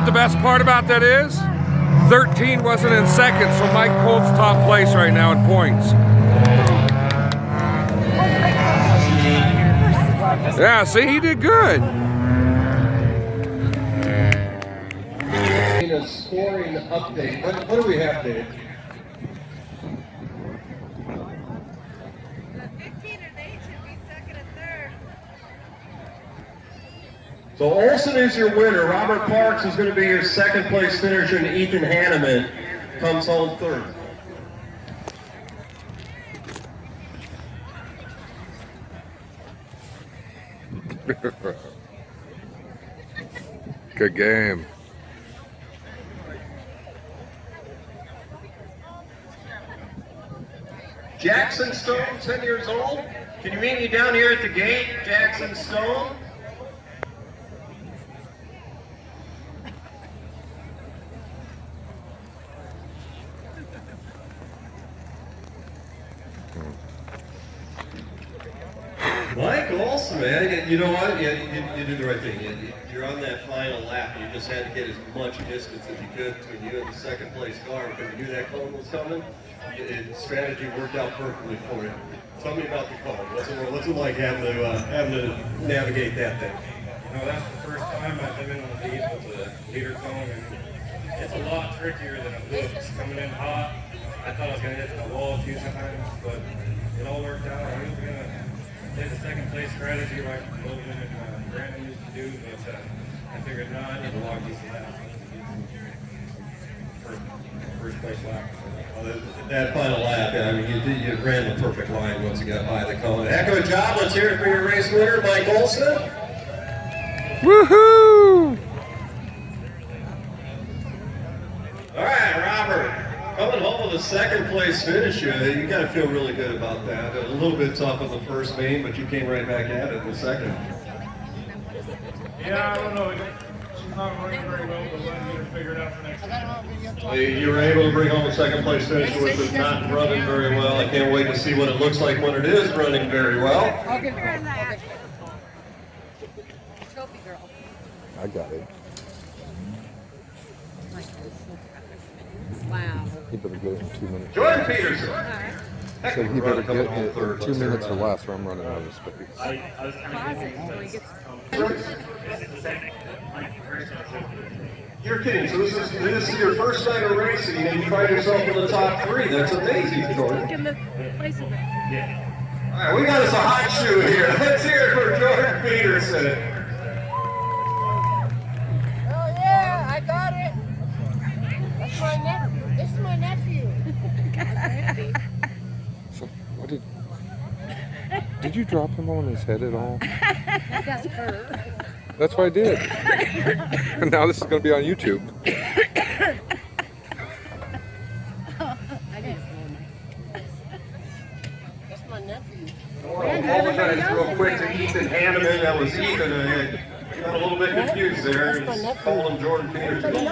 the best part about that is? 13 wasn't in second, so Mike holds top place right now in points. Yeah, see, he did good. A scoring update. What do we have, Dave? The 15 and 8 should be second and third. So Olson is your winner. Robert Parks is going to be your second place finisher, and Ethan Hanneman comes home third. Good game. Jackson Stone, 10 years old. Can you meet me down here at the gate, Jackson Stone? Mike Olson, man, you know what? You did the right thing. You're on that final lap. You just had to get as much distance as you could between you and the second place car because you knew that cone was coming. Strategy worked out perfectly for you. Tell me about the cone. What's it like having to navigate that thing? You know, that's the first time I've been in the lead with a leader cone, and it's a lot trickier than it looks. Coming in hot, I thought I was going to hit the wall a few times, but it all worked out. I was going to hit the second place strategy like Logan and Brandon used to do, but I figured, no, I need to log these laps. First place lap. That final lap, I mean, you ran the perfect line once you got by the cone. Heck of a job. Let's hear it for your race winner, Mike Olson. Woohoo! All right, Robert, coming home with a second place finish. You got to feel really good about that. A little bit tough on the first main, but you came right back at it in the second. Yeah, I don't know. She's not running very well, but let's get her figured out for next time. You were able to bring home a second place finish with it not running very well. I can't wait to see what it looks like when it is running very well. I'll give her that. Trophy girl. I got it. Wow. He better get it in 2 minutes. Jordan Peterson. So he better get it in 2 minutes or less, or I'm running out of space. Pause it until he gets. You're kidding. So this is your first time of racing and you find yourself in the top three. That's amazing, Jordan. Look in the place of it. All right, we got us a hot shoe here. Let's hear it for Jordan Peterson. Oh yeah, I got it. That's my nephew. This is my nephew. So, what did you drop him on his head at all? That's her. That's what I did. And now this is going to be on YouTube. I didn't know. That's my nephew. I want to apologize real quick to Ethan Hanneman. That was Ethan. I got a little bit confused there. Just called him Jordan Peterson.